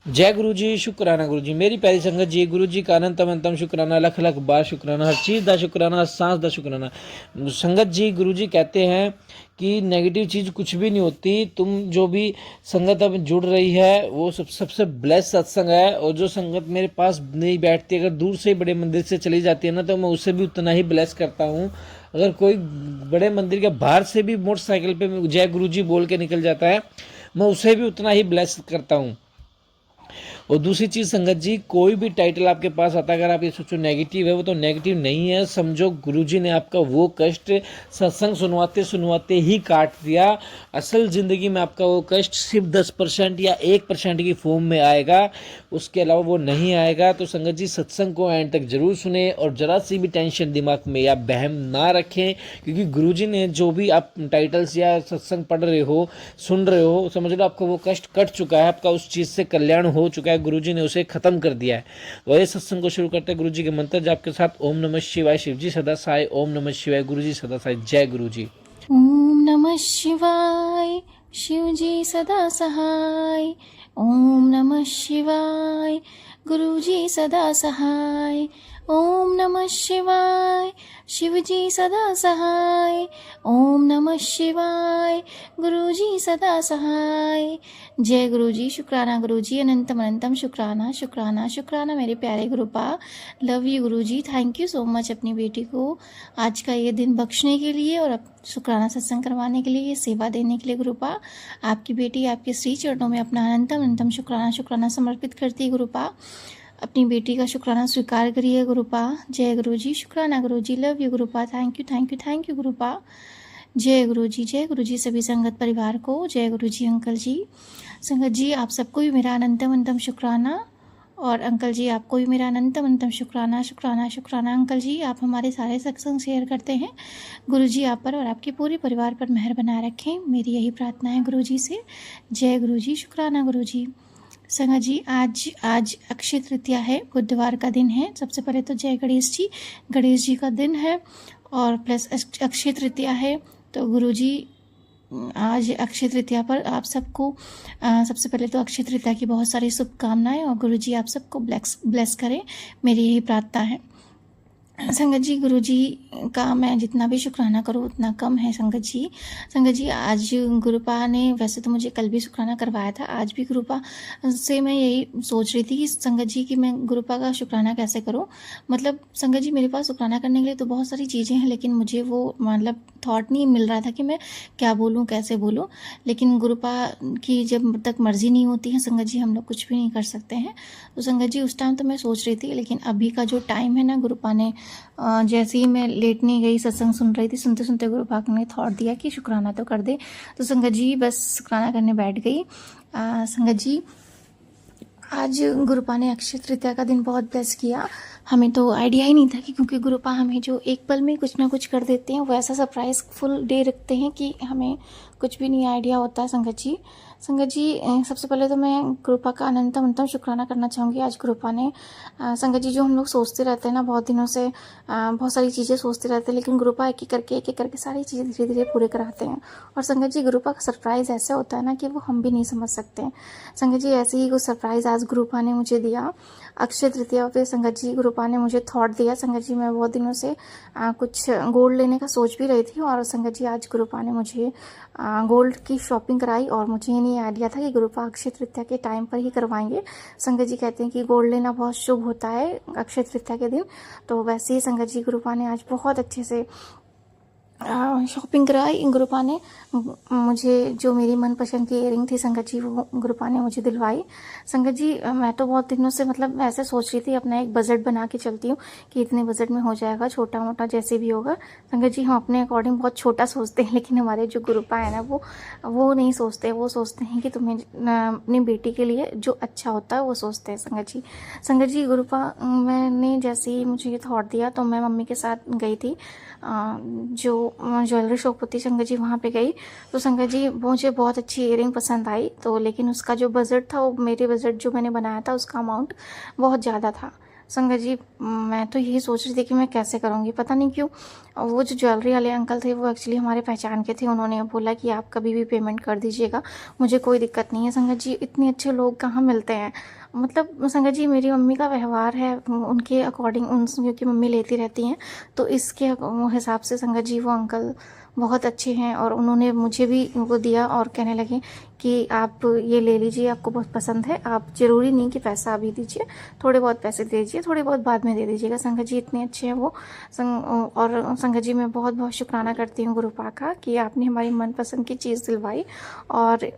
जय गुरु जी, शुक्राना गुरु जी। मेरी प्यारी संगत जी, गुरु जी का अनंतम अनंतम शुक्राना, लख लख बार शुक्राना, हर चीज़ का शुक्राना, हर सांस का शुक्राना। संगत जी, गुरु जी कहते हैं कि नेगेटिव चीज़ कुछ भी नहीं होती। तुम जो भी संगत अब जुड़ रही है वो सबसे ब्लेस सत्संग है। और जो संगत मेरे पास नहीं बैठती, अगर दूर से बड़े मंदिर से चली जाती है ना, तो मैं उससे भी उतना ही ब्लेस करता हूँ। अगर कोई बड़े मंदिर के बाहर से भी मोटरसाइकिल पे जय गुरु जी बोल के निकल जाता है, मैं उसे भी उतना ही ब्लेस करता हूँ। और दूसरी चीज़ संगत जी, कोई भी टाइटल आपके पास आता है, अगर आप ये सोचो नेगेटिव है, वो तो नेगेटिव नहीं है। समझो गुरुजी ने आपका वो कष्ट सत्संग सुनवाते सुनवाते ही काट दिया। असल ज़िंदगी में आपका वो कष्ट सिर्फ 10% या 1% की फॉर्म में आएगा, उसके अलावा वो नहीं आएगा। तो संगत जी, सत्संग को एंड तक जरूर सुने और जरा सी भी टेंशन दिमाग में या बहम ना रखें, क्योंकि गुरुजी ने जो भी आप टाइटल्स या सत्संग पढ़ रहे हो, सुन रहे हो, समझ लो आपका वो कष्ट कट चुका है, आपका उस चीज़ से कल्याण हो चुका है, गुरुजी ने उसे खत्म कर दिया है। वही सत्संग को शुरू करते हैं गुरुजी के मंत्र जाप के साथ। ओम नमः शिवाय, शिवजी सदा साई। ओम नमः शिवाय, गुरुजी सदा साई। जय गुरुजी। ओम नमः शिवाय, शिवजी सदा सहाय। ओम नमः शिवाय, गुरुजी सदा सहाय। ओम नमः शिवाय, शिवजी सदा सहाय। ओम नमः शिवाय, गुरुजी सदा सहाय। जय गुरुजी, शुक्राना गुरुजी, अनंतम अनंतम शुक्राना शुक्राना शुक्राना मेरे प्यारे गुरुपा। लव यू गुरुजी, थैंक यू सो मच अपनी बेटी को आज का ये दिन बख्शने के लिए और शुक्राना सत्संग करवाने के लिए, ये सेवा देने के लिए। गुरुपा, आपकी बेटी आपके श्री चरणों में अपना अनंतम अनंतम शुक्राना शुक्राना समर्पित करती है। गुरुपा, अपनी बेटी का शुक्राना स्वीकार करिए। गुरुपा, जय गुरुजी, शुक्राना गुरुजी, लव यू गुरुपा, thank you thank you thank you गुरुपा। जय गुरुजी सभी संगत परिवार को। जय गुरुजी अंकल जी। संगत जी, आप सबको भी मेरा अनंतम अनंतम शुक्राना, और अंकल जी आपको भी मेरा अनंतम अनंतम शुक्राना शुक्राना शुक्राना। अंकल जी, आप हमारे सारे सत्संग शेयर करते हैं। गुरुजी आप पर और आपके पूरे परिवार पर मेहर बनाए रखें, मेरी यही प्रार्थना है गुरुजी से। जय गुरुजी, शुक्राना गुरुजी। संगत जी, आज अक्षय तृतीया है, बुधवार का दिन है। सबसे पहले तो जय गणेश जी का दिन है और प्लस अक्षय तृतीया है। तो गुरुजी आज अक्षय तृतीया पर आप सबको सबसे पहले तो अक्षय तृतीया की बहुत सारी शुभकामनाएं, और गुरुजी आप सबको ब्लेस करें, मेरी यही प्रार्थना है। संगत जी, गुरुजी का मैं जितना भी शुक्राना करूँ उतना कम है। संगत जी आज गुरुपा ने वैसे तो मुझे कल भी शुक्राना करवाया था, आज भी गुरुपा से मैं यही सोच रही थी कि संगत जी कि मैं गुरुपा का शुक्राना कैसे करूँ। मतलब संगत जी, मेरे पास शुक्राना करने के लिए तो बहुत सारी चीज़ें हैं, लेकिन मुझे वो मतलब थॉट नहीं मिल रहा था कि मैं क्या बोलूँ, कैसे बोलूँ। लेकिन गुरुपा की जब तक मर्जी नहीं होती है संगत जी, हम लोग कुछ भी नहीं कर सकते हैं। तो संगत जी, उस टाइम तो मैं सोच रही थी, लेकिन अभी का जो टाइम है ना, गुरुपा ने जैसे ही मैं लेटने गई, सत्संग सुन रही थी, सुनते सुनते गुरुपा ने थॉट दिया कि शुक्राना तो कर दे। तो संगत जी बस शुक्राना करने बैठ गई। संगत जी, आज गुरुपा ने अक्षय तृतीया का दिन बहुत ब्लेस किया। हमें तो आइडिया ही नहीं था कि क्योंकि गुरुपा हमें जो एक पल में कुछ ना कुछ कर देते हैं, वो ऐसा सरप्राइज फुल डे रखते हैं कि हमें कुछ भी नहीं आइडिया होता है। संगत जी सबसे पहले तो मैं गुरुपा का अनंतम अनंतम शुक्राना करना चाहूँगी। आज गुरुपा ने संगत जी, जो हम लोग सोचते रहते हैं ना बहुत दिनों से, बहुत सारी चीज़ें सोचते रहते हैं, लेकिन गुरुपा एक एक करके सारी चीज़ें धीरे धीरे पूरे कराते हैं। और संगत जी, गुरुपा का सरप्राइज़ ऐसा होता है ना कि वो हम भी नहीं समझ सकते हैं। संगत जी, ऐसे ही कुछ सरप्राइज़ आज गुरुपा ने मुझे दिया अक्षय तृतीया पे। संगत जी, गुरुपा ने मुझे थॉट दिया। संगत जी, मैं बहुत दिनों से कुछ गोल्ड लेने का सोच भी रही थी, और संगत जी आज गुरुपा ने मुझे गोल्ड की शॉपिंग कराई, और मुझे ये नहीं आइडिया था कि गुरुपा अक्षय तृतीया के टाइम पर ही करवाएंगे। संगत जी कहते हैं कि गोल्ड लेना बहुत शुभ होता है अक्षय तृतीया के दिन। तो वैसे ही संगत जी, गुरुपा ने आज बहुत अच्छे से शॉपिंग कराई। गुरुपा ने मुझे जो मेरी मनपसंद की इयरिंग थी संगत जी, वो गुरुपा ने मुझे दिलवाई। संगत जी, मैं तो बहुत दिनों से मतलब ऐसे सोच रही थी, अपना एक बजट बना के चलती हूँ कि इतने बजट में हो जाएगा, छोटा मोटा जैसे भी होगा। संगत जी, हम अपने अकॉर्डिंग बहुत छोटा सोचते हैं, लेकिन हमारे जो गुरुपा है ना, वो नहीं सोचते। वो सोचते हैं कि तुम्हें अपनी बेटी के लिए जो अच्छा होता है वो सोचते हैं। संगत जी, गुरुपा मैंने जैसे ही मुझे ये थॉट दिया, तो मैं मम्मी के साथ गई थी जो ज्वेलरी शॉप होती संगत जी, वहाँ पे गई। तो संगत जी, मुझे बहुत अच्छी इयरिंग पसंद आई, तो लेकिन उसका जो बजट था, वो मेरे बजट जो मैंने बनाया था उसका अमाउंट बहुत ज़्यादा था। संगत जी मैं तो यही सोच रही थी कि मैं कैसे करूँगी, पता नहीं क्यों वो जो ज्वेलरी वाले अंकल थे वो एक्चुअली हमारे पहचान के थे। उन्होंने बोला कि आप कभी भी पेमेंट कर दीजिएगा, मुझे कोई दिक्कत नहीं है। संगत जी इतने अच्छे लोग कहाँ मिलते हैं। मतलब संगत जी मेरी मम्मी का व्यवहार है उनके अकॉर्डिंग, उन क्योंकि मम्मी लेती रहती हैं तो इसके हिसाब से संगत जी वो अंकल बहुत अच्छे हैं। और उन्होंने मुझे भी वो दिया और कहने लगे कि आप ये ले लीजिए, आपको बहुत पसंद है, आप ज़रूरी नहीं कि पैसा अभी दीजिए, थोड़े बहुत पैसे दे दीजिए, थोड़े बहुत बाद में दे दीजिएगा। संगत जी इतने अच्छे हैं वो। और संगत जी मैं बहुत बहुत शुक्राना करती हूँ गुरुपा का कि आपने हमारी मनपसंद की चीज़ दिलवाई और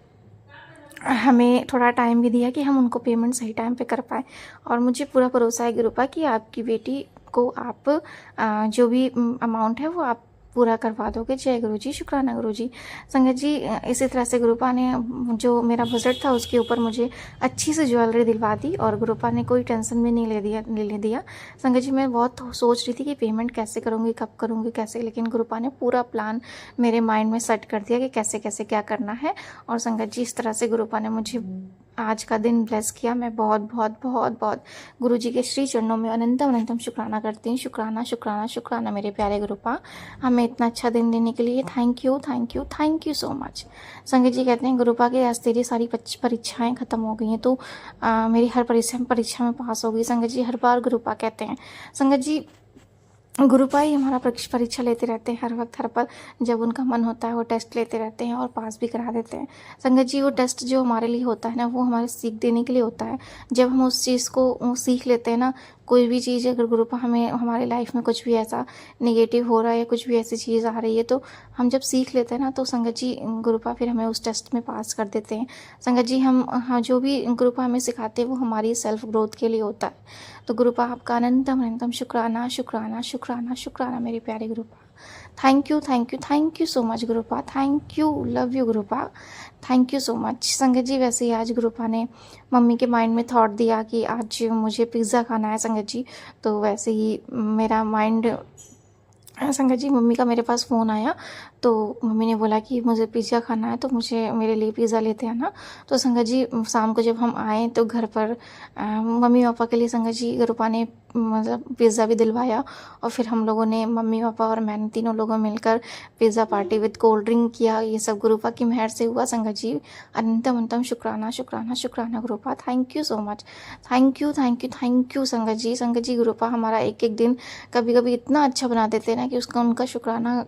हमें थोड़ा टाइम भी दिया कि हम उनको पेमेंट सही टाइम पे कर पाएँ। और मुझे पूरा भरोसा है गुरुपा कि आपकी बेटी को आप जो भी अमाउंट है वो आप पूरा करवा दोगे। जय गुरु जी, शुक्राना गुरु जी। संगत जी इसी तरह से गुरुपा ने जो मेरा बजट था उसके ऊपर मुझे अच्छी सी ज्वेलरी दिलवा दी और गुरुपा ने कोई टेंशन भी नहीं ले दिया। संगत जी मैं बहुत सोच रही थी कि पेमेंट कैसे करूँगी, कब करूँगी, कैसे, लेकिन गुरुपा ने पूरा प्लान मेरे माइंड में सेट कर दिया कि कैसे कैसे क्या करना है। और संगत जी इस तरह से गुरुपा ने मुझे आज का दिन ब्लेस किया। मैं बहुत बहुत बहुत बहुत गुरु जी के श्री चरणों में अनंतम अनंतम शुक्राना करती हूँ। शुक्राना शुक्राना शुक्राना मेरे प्यारे गुरुपा, हमें इतना अच्छा दिन देने के लिए thank you thank you thank you so much. संगत जी कहते हैं गुरुपा के आज तेरी सारी परीक्षाएं खत्म हो गई हैं तो मेरी हर परीक्षा में पास हो गई। संगत जी हर बार गुरुपा कहते हैं। संगत जी गुरुपा ही हमारा परीक्षा लेते रहते हैं हर वक्त हर पल, जब उनका मन होता है वो टेस्ट लेते रहते हैं और पास भी करा देते हैं। संगत जी वो टेस्ट जो हमारे लिए होता है ना वो हमारे सीख देने के लिए होता है। जब हम उस चीज़ को सीख लेते हैं ना, कोई भी चीज़ अगर गुरुपा हमें हमारे लाइफ में कुछ भी ऐसा नेगेटिव हो रहा है या कुछ भी ऐसी चीज़ आ रही है तो हम जब सीख लेते हैं ना तो संगत जी गुरुपा फिर हमें उस टेस्ट में पास कर देते हैं। संगत जी हम हाँ जो भी गुरुपा हमें सिखाते हैं वो हमारी सेल्फ ग्रोथ के लिए होता है। तो गुरुपा आपका अनंतम अनंतम शुक्राना शुक्राना शुक्राना शुक्राना मेरे प्यारे गुरुपा। Thank you thank you thank you so much गुरुपा, थैंक यू, लव यू गुरुपा, थैंक यू सो मच। संगत जी वैसे ही आज गुरुपा ने मम्मी के माइंड में थॉट दिया कि आज मुझे पिज़्ज़ा खाना है संगत जी, तो वैसे ही मेरा माइंड संगत जी मम्मी का मेरे पास फ़ोन आया तो मम्मी ने बोला कि मुझे पिज़्ज़ा खाना है तो मुझे मेरे लिए पिज़्ज़ा लेते आना। तो संगत जी शाम को जब हम आए तो घर पर मम्मी पापा के लिए संगत जी गुरुपा ने मतलब पिज़्ज़ा भी दिलवाया और फिर हम लोगों ने मम्मी पापा और मैंने तीनों लोगों मिलकर pizza party with cold drink किया। ये सब गुरुपा की मेहर से हुआ। संगत जी अनंतम अनंतम शुक्राना शुक्राना शुक्राना गुरुपा, thank you so much, thank you thank you thank you संगत जी। संगत जी गुरुपा हमारा एक एक दिन कभी कभी इतना अच्छा बना देते हैं ना कि उसका उनका शुक्राना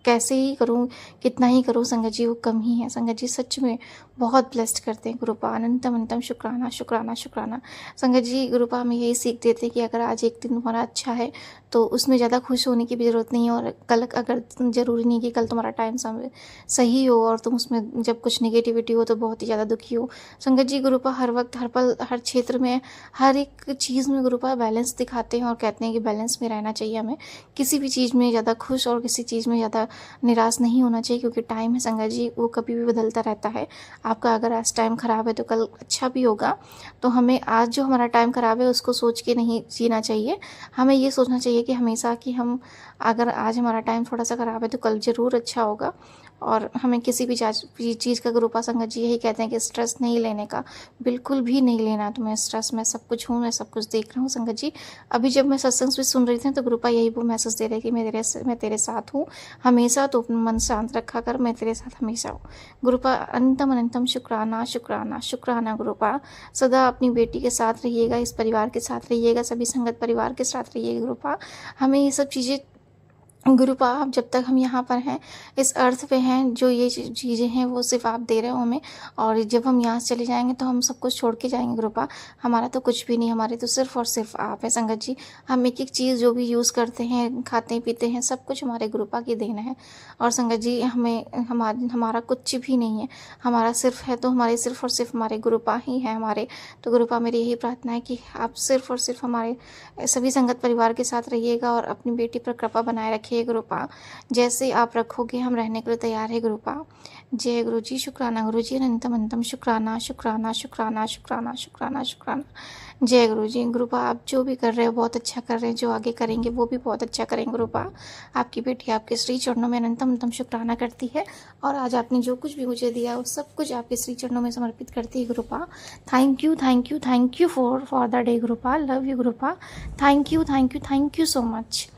कैसे ही करूं, कितना ही करूं संगत जी वो कम ही है। संगत जी सच में बहुत ब्लेस्ड करते हैं गुरुपा, अनंतम अनंतम शुक्राना शुक्राना शुक्राना। संगत जी गुरुपा हमें यही सीख देते हैं कि अगर आज एक दिन तुम्हारा अच्छा है तो उसमें ज़्यादा खुश होने की भी ज़रूरत नहीं है और कल अगर ज़रूरी नहीं कि कल तुम्हारा टाइम सही हो और तुम उसमें जब कुछ नेगेटिविटी हो तो बहुत ही ज़्यादा दुखी हो। संगत जी गुरुपा हर वक्त हर पल हर क्षेत्र में हर एक चीज़ में गुरुपा बैलेंस दिखाते हैं और कहते हैं कि बैलेंस में रहना चाहिए हमें, किसी भी चीज़ में ज़्यादा खुश और किसी चीज़ में ज़्यादा निराश नहीं होना चाहिए क्योंकि टाइम है संगत जी वो कभी भी बदलता रहता है। आपका अगर आज टाइम ख़राब है तो कल अच्छा भी होगा। तो हमें आज जो हमारा टाइम ख़राब है उसको सोच के नहीं जीना चाहिए, हमें ये सोचना चाहिए कि हमेशा कि हम अगर आज हमारा टाइम थोड़ा सा ख़राब है तो कल ज़रूर अच्छा होगा। और हमें किसी भी चीज़ का गुरुपा संगत जी यही कहते हैं कि स्ट्रेस नहीं लेने का, बिल्कुल भी नहीं लेना। तो मैं स्ट्रेस में सब कुछ हूँ, मैं सब कुछ देख रहा हूँ संगत जी। अभी जब मैं सत्संग भी सुन रही थी तो गुरुपा यही वो मैसेज दे रहे कि मैं तेरे साथ हूँ हमेशा, तो अपना मन शांत रखा कर, मैं तेरे साथ हमेशा हूँ। गुरुपा अनंतम अनंतम शुक्राना शुक्राना शुक्राना गुरुपा। सदा अपनी बेटी के साथ रहिएगा, इस परिवार के साथ रहिएगा, सभी संगत परिवार के साथ रहिएगा गुरुपा। हमें ये सब चीज़ें गुरुपा आप जब तक हम यहाँ पर हैं इस अर्थ पे हैं, जो ये चीज़ें हैं वो सिर्फ आप दे रहे हो हमें, और जब हम यहाँ से चले जाएंगे तो हम सब कुछ छोड़ के जाएंगे गुरुपा। हमारा तो कुछ भी नहीं, हमारे तो सिर्फ और सिर्फ आप है संगत जी। हम एक एक चीज़ जो भी यूज़ करते हैं, खाते पीते हैं, सब कुछ हमारे गुरुपा की देन है। और संगत जी हमें हमारा कुछ भी नहीं है, हमारा सिर्फ है तो हमारे सिर्फ और सिर्फ हमारे गुरुपा ही है हमारे। तो गुरुपा मेरी यही प्रार्थना है कि आप सिर्फ और सिर्फ हमारे सभी संगत परिवार के साथ रहिएगा और अपनी बेटी पर कृपा बनाए रखिएगा। है गुरुपा। जैसे आप रखोगे हम रहने के लिए तैयार है गुरुपा। जय गुरु जी, शुक्राना गुरु जी, अनंतम अनंतम शुक्राना शुक्राना शुक्राना शुक्राना शुक्राना शुक्राना। जय गुरु जी। गुरुपा आप जो भी कर रहे हो बहुत अच्छा कर रहे हैं, जो आगे करेंगे वो भी बहुत अच्छा करेंगे गुरुपा। आपकी बेटी आपके श्री चरणों में अनंतम अनंतम शुक्राना करती है और आज आपने जो कुछ भी मुझे दिया वो सब कुछ आपके श्री चरणों में समर्पित करती है गुरुपा। Thank you thank you thank you for the day गुरुपा। लव यू गुरुपा। Thank you thank you thank you so much.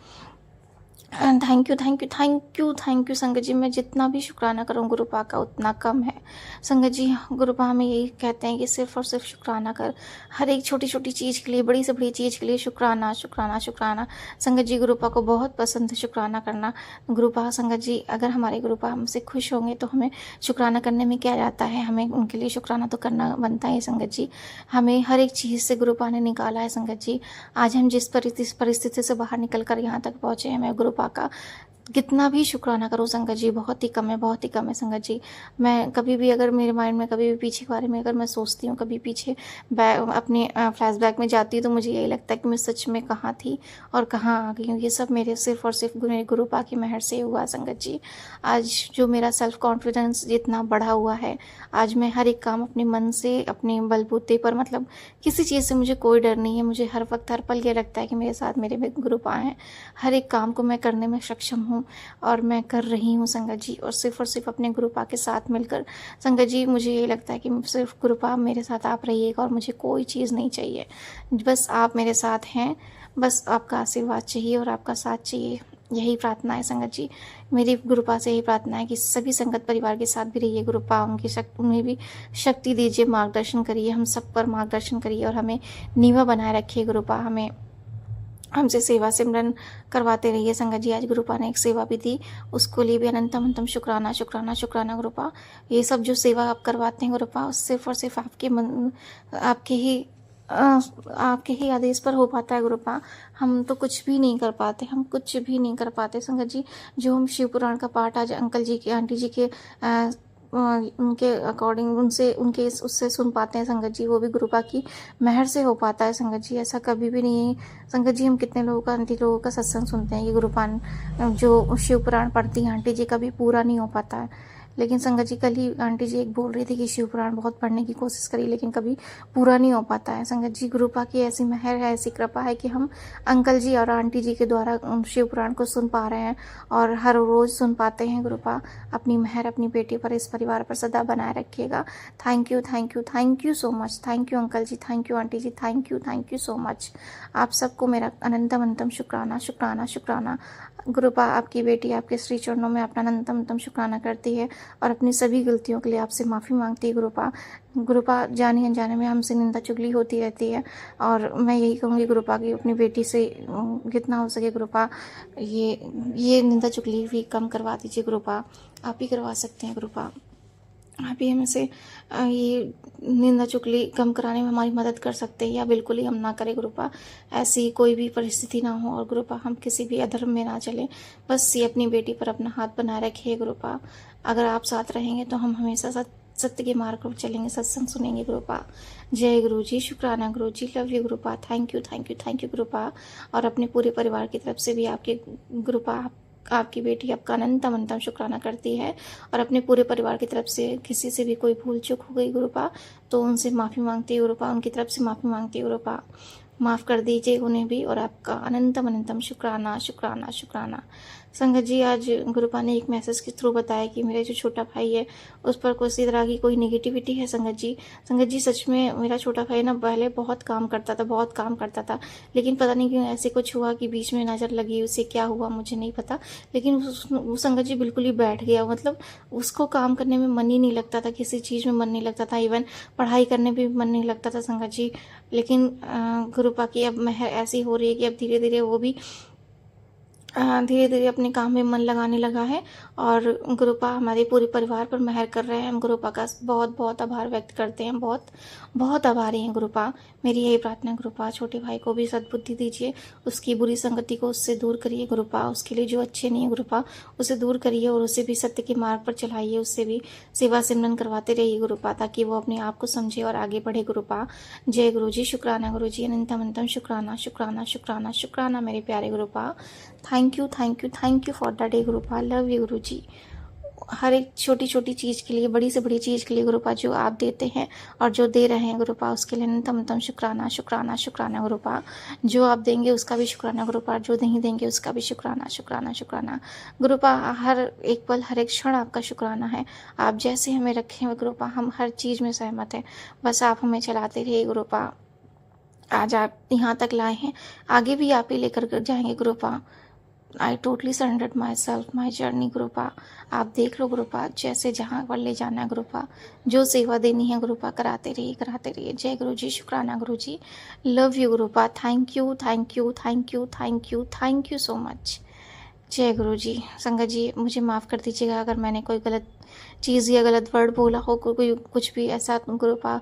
And thank you thank you thank you thank you संगत जी। मैं जितना भी शुक्राना करूँ गुरुपा का उतना कम है संगत जी। गुरुपा हमें यही कहते हैं कि सिर्फ और सिर्फ शुक्राना कर, हर एक छोटी छोटी चीज़ के लिए, बड़ी से बड़ी चीज़ के लिए शुक्राना शुक्राना शुक्राना। संगत जी गुरुपा को बहुत पसंद है शुक्राना करना। गुरुपा संगत जी अगर हमारे गुरुपा हमसे खुश होंगे तो हमें शुक्राना करने में क्या जाता है, हमें उनके लिए शुक्राना तो करना बनता है संगत जी। हमें हर एक चीज़ से गुरुपा ने निकाला है संगत जी। आज हम जिस परिस्थिति से बाहर निकल कर यहाँ तक पहुँचे हैं, मैं गुरुपा का कितना भी शुक्राना करूँ संगत जी बहुत ही कम है, बहुत ही कम है संगत जी। मैं कभी भी अगर मेरे माइंड में कभी भी पीछे के बारे में अगर मैं सोचती हूँ, कभी पीछे अपने फ्लैशबैक में जाती हूँ तो मुझे यही लगता है कि मैं सच में कहाँ थी और कहाँ आ गई हूँ। ये सब मेरे सिर्फ और सिर्फ मेरे गुरुपा की मेहर से हुआ संगत जी। आज जो मेरा सेल्फ कॉन्फिडेंस जितना बढ़ा हुआ है, आज मैं हर एक काम अपने मन से, अपने बलबूते पर, मतलब किसी चीज़ से मुझे कोई डर नहीं है। मुझे हर वक्त हर पल ये लगता है कि मेरे साथ मेरे गुरुपा हैं। हर एक काम को मैं करने में सक्षम हूँ और मैं कर रही हूँ संगत जी। और सिर्फ अपने गुरुपा के साथ मिलकर संगत जी मुझे ये लगता है कि सिर्फ गुरुपा मेरे साथ आप रहिएगा और मुझे कोई चीज़ नहीं चाहिए। बस आप मेरे साथ हैं, बस आपका आशीर्वाद चाहिए और आपका साथ चाहिए। यही प्रार्थना है संगत जी। मेरी गुरुपा से यही प्रार्थना है कि सभी संगत परिवार के साथ भी रहिए गुरुपा। उन्हें भी शक्ति दीजिए, मार्गदर्शन करिए, हम सब पर मार्गदर्शन करिए और हमें नीवा बनाए रखिए गुरुपा। हमें हमसे सेवा सिमरन करवाते रहिए संगत जी। आज गुरुपा ने एक सेवा भी दी, उसको लिए भी अनंतम अनंतम शुक्राना शुक्राना शुक्राना गुरुपा। ये सब जो सेवा आप करवाते हैं गुरुपा सिर्फ और सिर्फ आपके ही आदेश पर हो पाता है गुरुपा। हम तो कुछ भी नहीं कर पाते, हम कुछ भी नहीं कर पाते संगत जी। जो हम शिव पुराण का पाठ आज अंकल जी के, आंटी जी के उनके अकॉर्डिंग उससे सुन पाते हैं संगत जी, वो भी गुरुपा की मेहर से हो पाता है संगत जी। ऐसा कभी भी नहीं है संगत जी। हम कितने लोगों का, आंटी लोगों का सत्संग सुनते हैं, ये गुरुपा जो शिव पुराण पढ़ती हैं आंटी जी का भी पूरा नहीं हो पाता है। लेकिन संगत जी कल ही आंटी जी एक बोल रही थी कि शिव पुराण बहुत पढ़ने की कोशिश करी लेकिन कभी पूरा नहीं हो पाता है संगत जी। गुरुपा की ऐसी मेहर है, ऐसी कृपा है कि हम अंकल जी और आंटी जी के द्वारा शिव पुराण को सुन पा रहे हैं और हर रोज़ सुन पाते हैं गुरुपा। अपनी मेहर अपनी बेटी पर, इस परिवार पर सदा बनाए रखिएगा। Thank you thank you thank you so much. Thank you uncle ji, thank you aunty ji, thank you so much. आप सबको मेरा अनंतम अनंतम शुक्राना शुक्राना शुक्राना। गुरुपा आपकी बेटी आपके श्री चरणों में अपना अनंतम अनंतम शुक्राना करती है और अपनी सभी गलतियों के लिए आपसे माफ़ी मांगती है गुरुपा। गुरुपा जाने अनजाने में हमसे निंदा चुगली होती रहती है और मैं यही कहूँगी गुरुपा की अपनी बेटी से जितना हो सके गुरुपा ये निंदा चुगली भी कम करवा दीजिए गुरुपा। आप ही करवा सकते हैं गुरुपा। आप ही हमें से ये निंदा चुगली कम कराने में हमारी मदद कर सकते हैं या बिल्कुल ही हम ना करें गुरुपा। ऐसी कोई भी परिस्थिति ना हो और गुरुपा हम किसी भी अधर्म में ना चलें। बस ये अपनी बेटी पर अपना हाथ बनाए रखिए गुरुपा। अगर आप साथ रहेंगे तो हम हमेशा सत्य के मार्ग पर चलेंगे, सत्संग सुनेंगे गुरुपा। जय गुरु जी, शुक्राना गुरु जी, लव यू गुरुपा। थैंक यू गुरुपा। और अपने पूरे परिवार की तरफ से भी आपके गुरुपा, आपकी बेटी आपका अनंतम अनंतम शुक्राना करती है और अपने पूरे परिवार की तरफ से किसी से भी कोई भूल चूक हो गई गुरुपा तो उनसे माफ़ी मांगती है गुरुपा, उनकी तरफ से माफ़ी मांगती है गुरुपा। माफ़ कर दीजिए उन्हें भी और आपका अनंतम अनंतम शुक्राना शुक्राना शुक्राना। संगत जी आज गुरुपा ने एक मैसेज के थ्रू बताया कि मेरे जो छोटा भाई है उस पर किसी तरह की कोई नेगेटिविटी है संगत जी। संगत जी सच में मेरा छोटा भाई ना पहले बहुत काम करता था लेकिन पता नहीं क्यों ऐसे कुछ हुआ कि बीच में नज़र लगी, उसे क्या हुआ मुझे नहीं पता। लेकिन वो संगत जी बिल्कुल ही बैठ गया, मतलब उसको काम करने में मन ही नहीं लगता था, किसी चीज़ में मन नहीं लगता था, इवन पढ़ाई करने में भी मन नहीं लगता था संगत जी। लेकिन गुरुपा की अब मेहर ऐसी हो रही है कि अब धीरे धीरे वो भी अपने काम में मन लगाने लगा है और गुरुपा हमारे पूरे परिवार पर मेहर कर रहे हैं। हम गुरुपा का बहुत बहुत आभार व्यक्त करते हैं, बहुत बहुत आभारी हैं गुरुपा। मेरी यही प्रार्थना है गुरुपा, छोटे भाई को भी सद्बुद्धि दीजिए, उसकी बुरी संगति को उससे दूर करिए गुरुपा, उसके लिए जो अच्छे नहीं है गुरुपा उसे दूर करिए और उसे भी सत्य के मार्ग पर चलाइए, उससे भी सेवा सिमरन करवाते रहिए गुरुपा ताकि वो अपने आप को समझे और आगे बढ़े गुरुपा। जय गुरु जी, शुक्राना गुरु जी, अनंतम अनंतम शुक्राना शुक्राना शुक्राना शुक्राना मेरे प्यारे गुरुपा। Thank you for the day गुरुपा। लव यू गुरु जी। हर एक छोटी छोटी चीज़ के लिए, बड़ी से बड़ी चीज़ के लिए गुरुपा जो आप देते हैं और जो दे रहे हैं गुरुपा, उसके लिए अनंतम शुक्राना शुक्राना शुक्राना गुरुपा। जो आप देंगे उसका भी शुक्राना गुरुपा, जो नहीं देंगे उसका भी शुक्राना शुक्राना शुक्राना गुरुपा। हर एक पल, हर एक क्षण आपका शुक्राना है। आप जैसे हमें रखे हैं गुरुपा, हम हर चीज़ में सहमत हैं। बस आप हमें चलाते रहिए गुरुपा। आज आप यहाँ तक लाए हैं, आगे भी आप ही लेकर जाएंगे गुरुपा। I totally surrendered myself, my journey गुरुपा। आप देख लो गुरुपा, जैसे जहाँ पर ले जाना है गुरुपा, जो सेवा देनी है गुरुपा, कराते रहिए कराते रहिए। जय गुरु जी, शुक्राना गुरु जी। लव यू गुरुपा। Thank you thank you thank you thank you thank you so much. जय गुरु जी। संगत जी, मुझे माफ़ कर दीजिएगा अगर मैंने कोई गलत चीज़ या गलत वर्ड बोला हो, कोई कुछ भी ऐसा गुरुपा,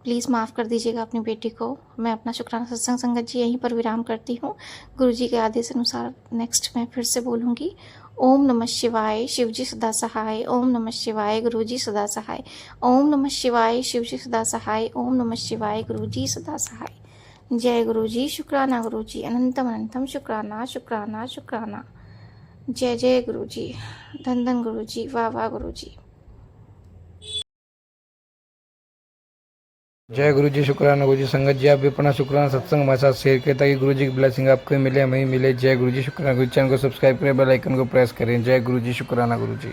प्लीज़ माफ़ कर दीजिएगा अपनी बेटी को। मैं अपना शुक्राना सत्संग संगत जी यहीं पर विराम करती हूँ। गुरु जी के आदेश अनुसार नेक्स्ट मैं फिर से बोलूँगी। ओम नमः शिवाय, शिव जी सदा सहाय। ओम नमः शिवाय, गुरु जी सदा सहाय। ओम नमः शिवाय, शिव जी सदा सहाय। ओम नमः शिवाय, गुरु जी सदा सहाय। जय गुरु जी, शुक्राना गुरु जी। अनंतम अनंतम शुक्राना शुक्राना शुक्राना। जय जय गुरु जी, धन धन गुरु जी, वाह वाह गुरु जी। जय गुरु जी, शुक्राना गुरु जी। संगत जी, आप भी अपना शुक्राना सत्संग हमारे साथ शेयर करें ताकि गुरु जी की ब्लेसिंग आपको मिले, हमें मिले। जय गुरु जी, शुक्राना गुरु जी। चैनल को सब्सक्राइब करें, बेल आइकन को प्रेस करें। जय गुरु जी, शुक्राना गुरु जी।